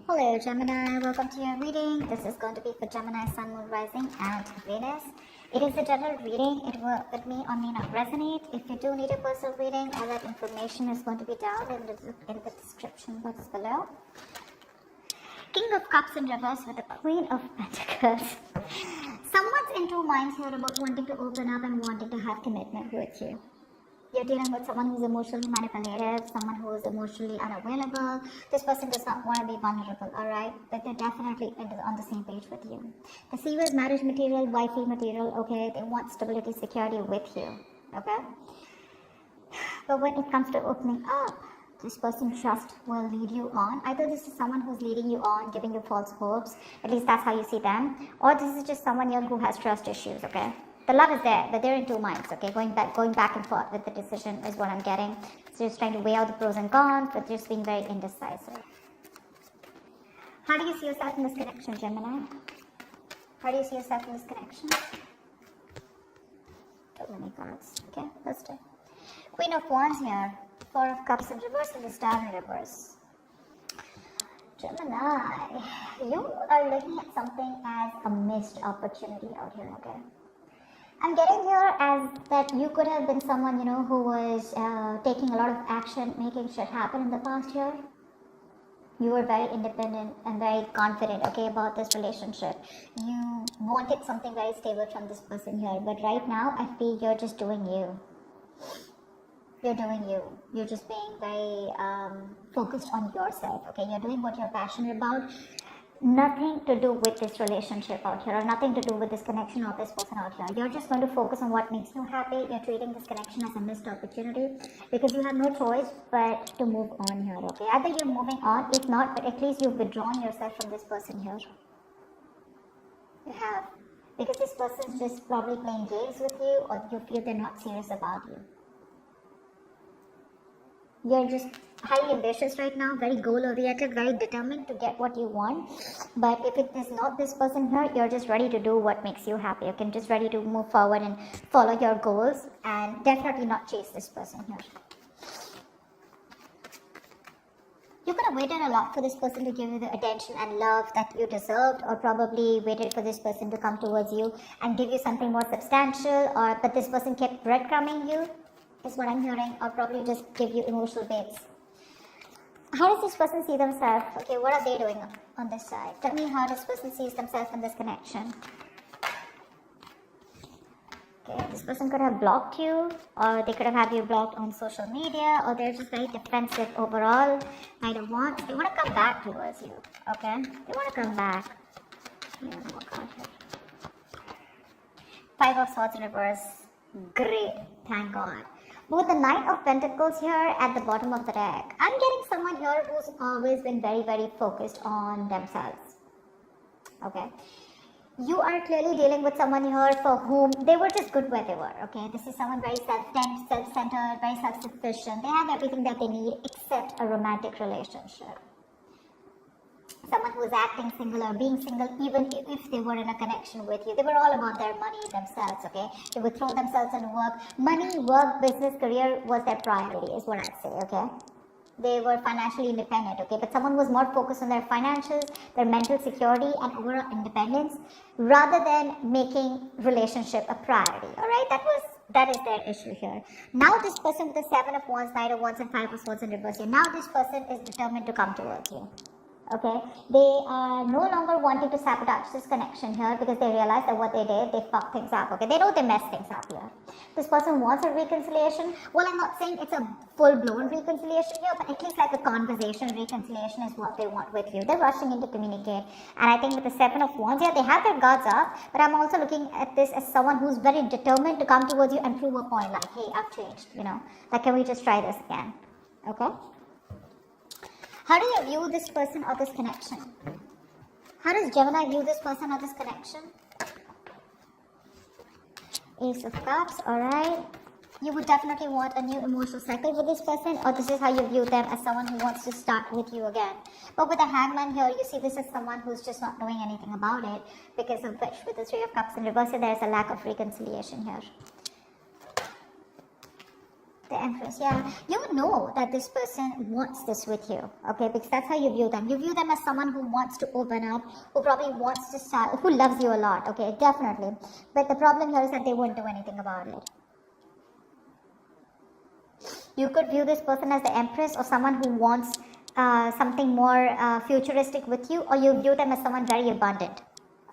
Hello Gemini, welcome to your reading. This is going to be for Gemini, Sun, Moon, Rising and Venus. It is a general reading. It will with me or may not resonate. If you do need a personal reading, all that information is going to be down in the description box below. King of Cups in reverse with the Queen of Pentacles. Someone's in two minds here about wanting to open up and wanting to have commitment with you. You're dealing with someone who's emotionally manipulative, someone who is emotionally unavailable. This person does not want to be vulnerable, alright? But they're definitely on the same page with you. They see you as marriage material, wifey material, okay? They want stability, security with you, okay? But when it comes to opening up, this person just will lead you on. Either this is someone who's leading you on, giving you false hopes, at least that's how you see them, or this is just someone young who has trust issues, okay? The love is there, but they're in two minds, okay? Going back and forth with the decision is what I'm getting. So just trying to weigh out the pros and cons, but just being very indecisive. How do you see yourself in this connection, Gemini? How do you see yourself in this connection? Too many cards. Okay, let's do. Queen of Wands here. Four of Cups in reverse and the Star in reverse. Gemini, you are looking at something as a missed opportunity out here, okay? I'm getting here as that you could have been someone, you know, who was taking a lot of action, making shit happen in the past year. You were very independent and very confident, okay, about this relationship. You wanted something very stable from this person here. But right now, I feel you're just doing you. You're doing you. You're just being very focused on yourself, okay? You're doing what you're passionate about. Nothing to do with this relationship out here, or nothing to do with this connection or this person out here. You're just going to focus on what makes you happy. You're treating this connection as a missed opportunity because you have no choice but to move on here, okay? Either you're moving on, if not, but at least you've withdrawn yourself from this person here. You have. Because this person's just probably playing games with you, or you feel they're not serious about you. You're just highly ambitious right now, very goal-oriented, very determined to get what you want. But if it is not this person here, you're just ready to do what makes you happy. You can just ready to move forward and follow your goals and definitely not chase this person here. You could have waited a lot for this person to give you the attention and love that you deserved, or probably waited for this person to come towards you and give you something more substantial, but this person kept breadcrumbing you. Is what I'm hearing, or probably just give you emotional baits. How does this person see themselves? Okay, what are they doing on this side? Tell me how this person sees themselves in this connection. Okay, this person could have blocked you, or they could have had you blocked on social media, or they're just very defensive overall. They don't want, they want to come back towards you, okay? They want to come back. Five of Swords in reverse. Great, thank God. With the Knight of Pentacles here at the bottom of the deck, I'm getting someone here who's always been very, very focused on themselves. Okay. You are clearly dealing with someone here for whom they were just good where they were. Okay. This is someone very self-centered, very self-sufficient. They have everything that they need except a romantic relationship. Someone who is acting single or being single, even if they were in a connection with you. They were all about their money themselves, okay? They would throw themselves into work. Money, work, business, career was their priority, is what I'd say, okay? They were financially independent, okay? But someone was more focused on their financials, their mental security, and overall independence, rather than making relationship a priority, alright? That is their issue here. Now this person with the Seven of Wands, Knight of Wands, and Five of Swords in reverse here, now this person is determined to come towards you. Okay, they are no longer wanting to sabotage this connection here because they realize that what they did, they fucked things up. Okay, they know they messed things up here. This person wants a reconciliation. Well, I'm not saying it's a full-blown reconciliation here, but at least like a conversation reconciliation is what they want with you. They're rushing in to communicate. And I think with the Seven of Wands here, they have their guards up, but I'm also looking at this as someone who's very determined to come towards you and prove a point like, hey, I've changed, you know, like, can we just try this again? Okay. How do you view this person or this connection? How does Gemini view this person or this connection? Ace of Cups, alright. You would definitely want a new emotional cycle with this person, or this is how you view them, as someone who wants to start with you again. But with the Hangman here, you see this as someone who's just not doing anything about it, because of which with the Three of Cups in reverse, there is a lack of reconciliation here. The Empress, yeah. You know that this person wants this with you, okay? Because that's how you view them. You view them as someone who wants to open up, who probably wants to start, who loves you a lot, okay? Definitely. But the problem here is that they won't do anything about it. You could view this person as the Empress or someone who wants something more futuristic with you, or you view them as someone very abundant,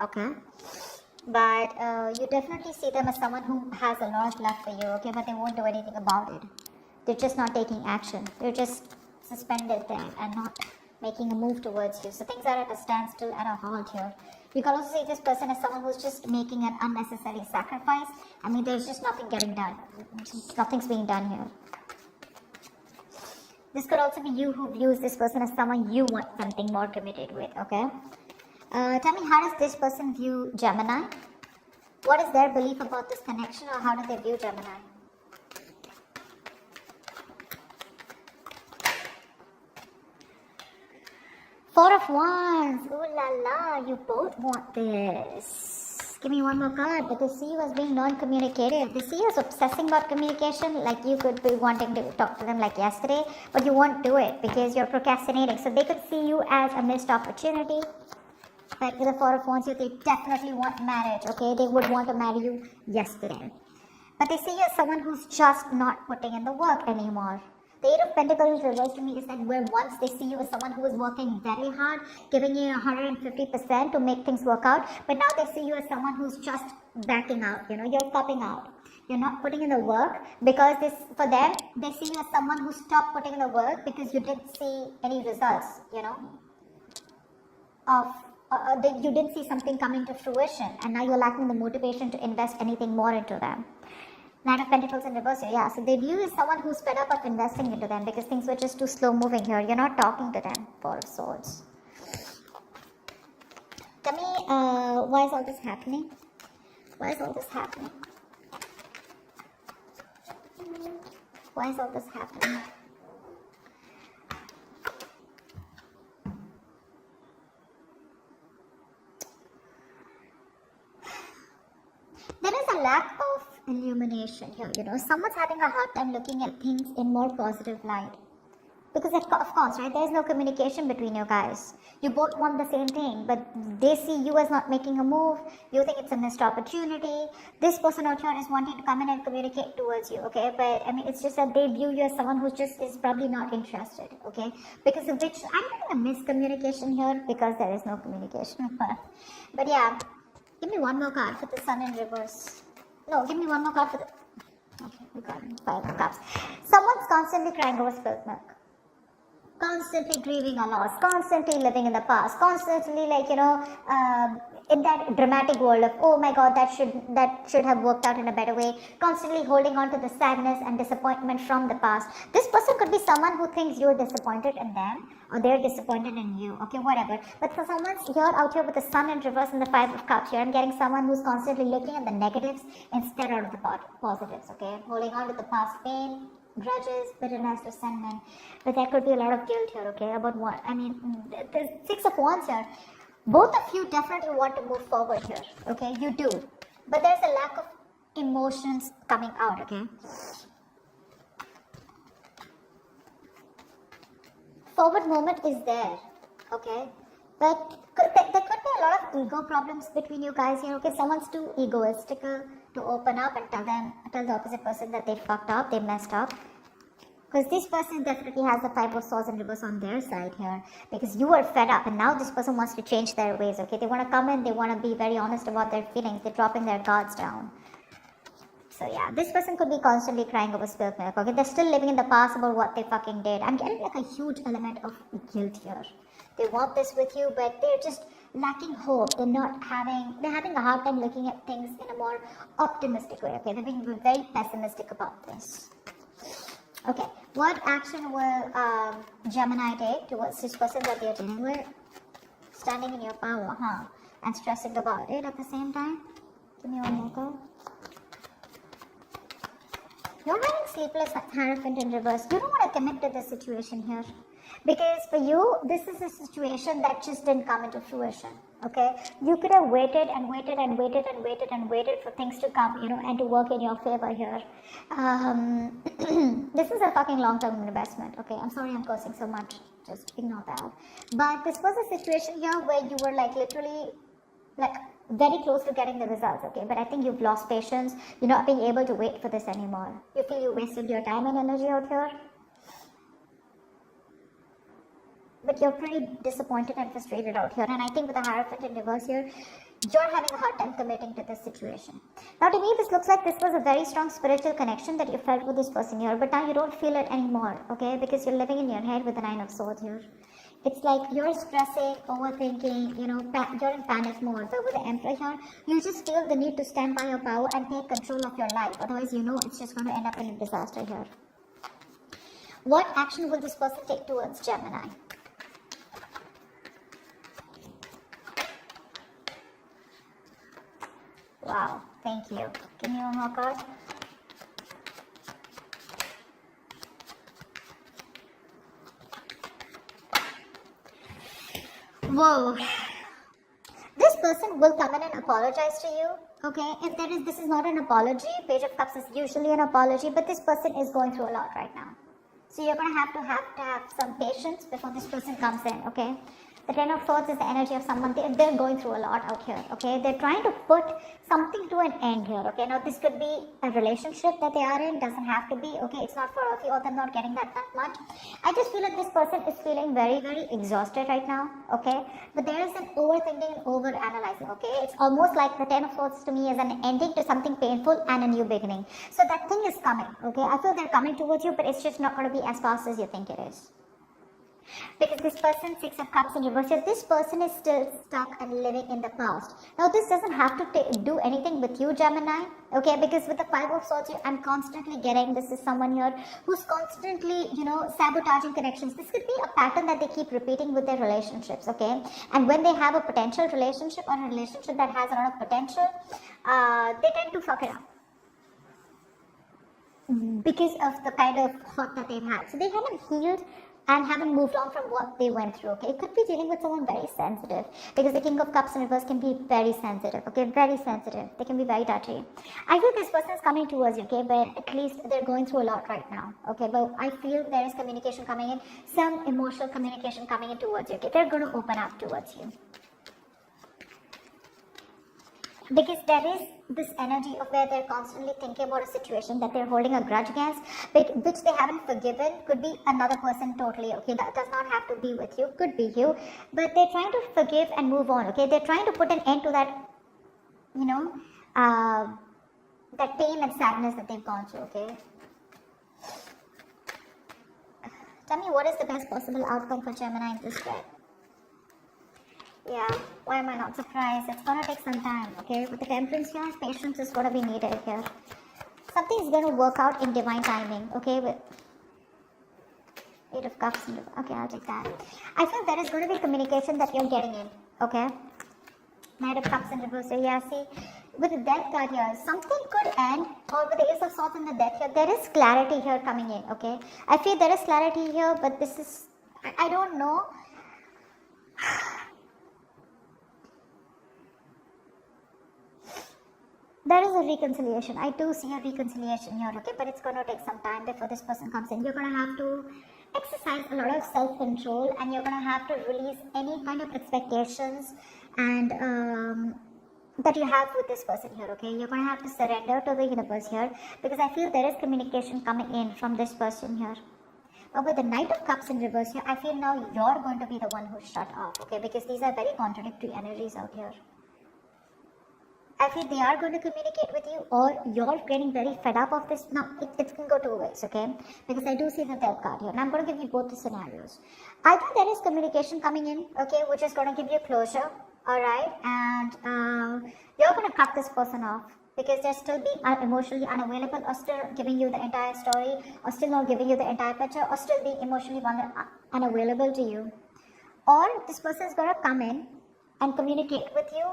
okay? But you definitely see them as someone who has a lot of love for you, okay? But they won't do anything about it. They're just not taking action. They're just suspended there and not making a move towards you. So things are at a standstill, at a halt here. You can also see this person as someone who's just making an unnecessary sacrifice. I mean, there's just nothing getting done. Nothing's being done here. This could also be you who views this person as someone you want something more committed with, okay? Tell me, how does this person view Gemini? What is their belief about this connection, or how do they view Gemini? Four of Wands. Ooh la la, you both want this. Give me one more card. But they see you as being non-communicative. They see you as obsessing about communication. Like you could be wanting to talk to them like yesterday, but you won't do it because you're procrastinating. So they could see you as a missed opportunity. But with the Four of Wands here, they definitely want marriage, okay? They would want to marry you yesterday. But they see you as someone who's just not putting in the work anymore. The Eight of Pentacles reversed to me is that where once they see you as someone who is working very hard, giving you 150% to make things work out, but now they see you as someone who's just backing out, you're popping out. You're not putting in the work because for them, they see you as someone who stopped putting in the work because you didn't see any results, you didn't see something coming to fruition, and now you're lacking the motivation to invest anything more into them. Nine of Pentacles in reverse here, yeah. So they view you as someone who's fed up of investing into them because things were just too slow moving here. You're not talking to them. Four of Swords. Tell me, why is all this happening? Why is all this happening? Why is all this happening? There is a lack of illumination here, someone's having a hard time looking at things in more positive light. Because of course, right, there's no communication between you guys. You both want the same thing, but they see you as not making a move. You think it's a missed opportunity. This person out here is wanting to come in and communicate towards you, okay? But I mean, it's just that they view you as someone who just is probably not interested, okay? Because of which, I'm getting a miscommunication here because there is no communication. But yeah, give me one more card for the Sun in reverse. No, give me one more card for the... Okay, we got it. Five of Cups. Someone's constantly crying over spilled milk. Constantly grieving a loss. Constantly living in the past. Constantly, in that dramatic world of, oh my god, that should have worked out in a better way. Constantly holding on to the sadness and disappointment from the past. This person could be someone who thinks you're disappointed in them, or they're disappointed in you, okay, whatever. But for someone's out here with the Sun in reverse and the Five of Cups here, I'm getting someone who's constantly looking at the negatives instead of the positives, okay? Holding on to the past pain, grudges, bitterness, resentment. But there could be a lot of guilt here, okay, about what, I mean, there's Six of Wands here. Both of you definitely want to move forward here, okay, you do. But there's a lack of emotions coming out, okay? Forward moment is there, okay? But there could be a lot of ego problems between you guys here, okay? Someone's too egoistical to open up and tell the opposite person that they fucked up, they messed up. Because this person definitely has the Five of Swords in reverse on their side here. Because you are fed up and now this person wants to change their ways, okay? They want to come in, they want to be very honest about their feelings. They're dropping their guards down. So yeah, this person could be constantly crying over spilled milk, okay? They're still living in the past about what they fucking did. I'm getting like a huge element of guilt here. They want this with you, but they're just lacking hope. They're having a hard time looking at things in a more optimistic way, okay? They're being very pessimistic about this. Okay, what action will Gemini take towards this person that they're dealing with? Standing in your power, and stressing about it at the same time? Give me one more card. You're having sleepless Hierophant in reverse. You don't want to commit to this situation here. Because for you, this is a situation that just didn't come into fruition. Okay, you could have waited and waited and waited and waited and waited for things to come, and to work in your favor here. This is a fucking long-term investment. Okay, I'm sorry I'm cursing so much. Just ignore that. But this was a situation here where you were like literally like very close to getting the results. Okay, but I think you've lost patience. You're not being able to wait for this anymore. You feel you wasted your time and energy out here. But you're pretty disappointed and frustrated out here, and I think with the Hierophant in reverse here, you're having a hard time committing to this situation. Now to me, this looks like this was a very strong spiritual connection that you felt with this person here, but now you don't feel it anymore, okay, because you're living in your head with the Nine of Swords here. It's like you're stressing, overthinking, you're in panic mode. But with the Emperor here, you just feel the need to stand by your power and take control of your life, otherwise it's just going to end up in a disaster here. What action will this person take towards Gemini? Wow, thank you. Give me one more card. Whoa. This person will come in and apologize to you. Okay, if this is not an apology. Page of Cups is usually an apology, but this person is going through a lot right now. So you're going to have some patience before this person comes in, okay? The Ten of Swords is the energy of someone. They're going through a lot out here, okay? They're trying to put something to an end here, okay? Now, this could be a relationship that they are in. Doesn't have to be, okay? It's not for a few of them not getting that much. I just feel like this person is feeling very, very exhausted right now, okay? But there is an overthinking and over-analyzing, okay? It's almost like the Ten of Swords to me is an ending to something painful and a new beginning. So that thing is coming, okay? I feel they're coming towards you, but it's just not going to be as fast as you think it is. Because this person, Six of Cups in reverse, this person is still stuck and living in the past. Now, this doesn't have to do anything with you, Gemini, okay? Because with the Five of Swords, I'm constantly getting this is someone here who's constantly, sabotaging connections. This could be a pattern that they keep repeating with their relationships, okay? And when they have a potential relationship or a relationship that has a lot of potential, they tend to fuck it up. Because of the kind of hurt that they've had. So they haven't healed and haven't moved on from what they went through, okay? It could be dealing with someone very sensitive, because the King of Cups in reverse can be very sensitive, okay? Very sensitive. They can be very touchy. I feel this person is coming towards you, okay? But at least they're going through a lot right now, okay? But I feel there is communication coming in, some emotional communication coming in towards you, okay? They're going to open up towards you. Because there is this energy of where they're constantly thinking about a situation that they're holding a grudge against, which they haven't forgiven. Could be another person totally, okay? That does not have to be with you, could be you. But they're trying to forgive and move on, okay? They're trying to put an end to that, that pain and sadness that they've gone through, okay? Tell me, what is the best possible outcome for Gemini in this spread? Yeah, why am I not surprised? It's gonna take some time, okay? With the Temperance here, patience is gonna be needed here. Something is gonna work out in divine timing, okay? With Eight of Cups, okay, I'll take that. I feel there is gonna be communication that you're getting in, okay? Knight of Cups in reverse here, yeah, see? With the Death card here, something could end, or with the Ace of Swords and the Death here, there is clarity here coming in, okay? I feel there is clarity here, but this is, I don't know. There is a reconciliation. I do see a reconciliation here, okay? But it's going to take some time before this person comes in. You're going to have to exercise a lot of self-control, and you're going to have to release any kind of expectations and that you have with this person here, okay? You're going to have to surrender to the universe here, because I feel there is communication coming in from this person here. But with the Knight of Cups in reverse here, I feel now you're going to be the one who's shut off, okay? Because these are very contradictory energies out here. I feel they are going to communicate with you, or you're getting very fed up of this. Now, it can go two ways, okay? Because I do see the Death card here, and I'm going to give you both the scenarios. I think there is communication coming in, okay, which is going to give you closure, alright? And you're going to cut this person off, because they're still being emotionally unavailable, or still giving you the entire story, or still not giving you the entire picture, or still being emotionally unavailable to you. Or this person is going to come in and communicate with you,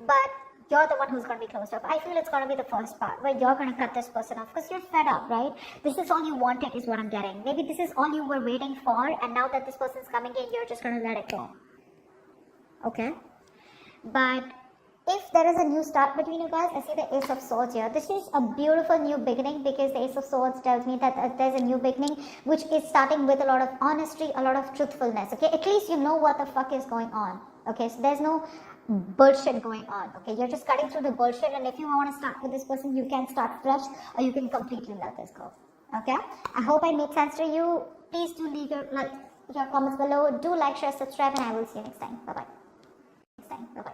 but you're the one who's going to be closed off. I feel it's going to be the first part where you're going to cut this person off because you're fed up, right? This is all you wanted is what I'm getting. Maybe this is all you were waiting for, and now that this person's coming in, you're just going to let it go. Okay? But if there is a new start between you guys, I see the Ace of Swords here. This is a beautiful new beginning because the Ace of Swords tells me that there's a new beginning which is starting with a lot of honesty, a lot of truthfulness. Okay? At least you know what the fuck is going on. Okay? So there's no bullshit going on. Okay, you're just cutting through the bullshit, and if you want to start with this person, you can start fresh, or you can completely let this go. Okay, I hope I made sense to you. Please do leave your comments below. Do like, share, subscribe, and I will see you next time. Bye bye.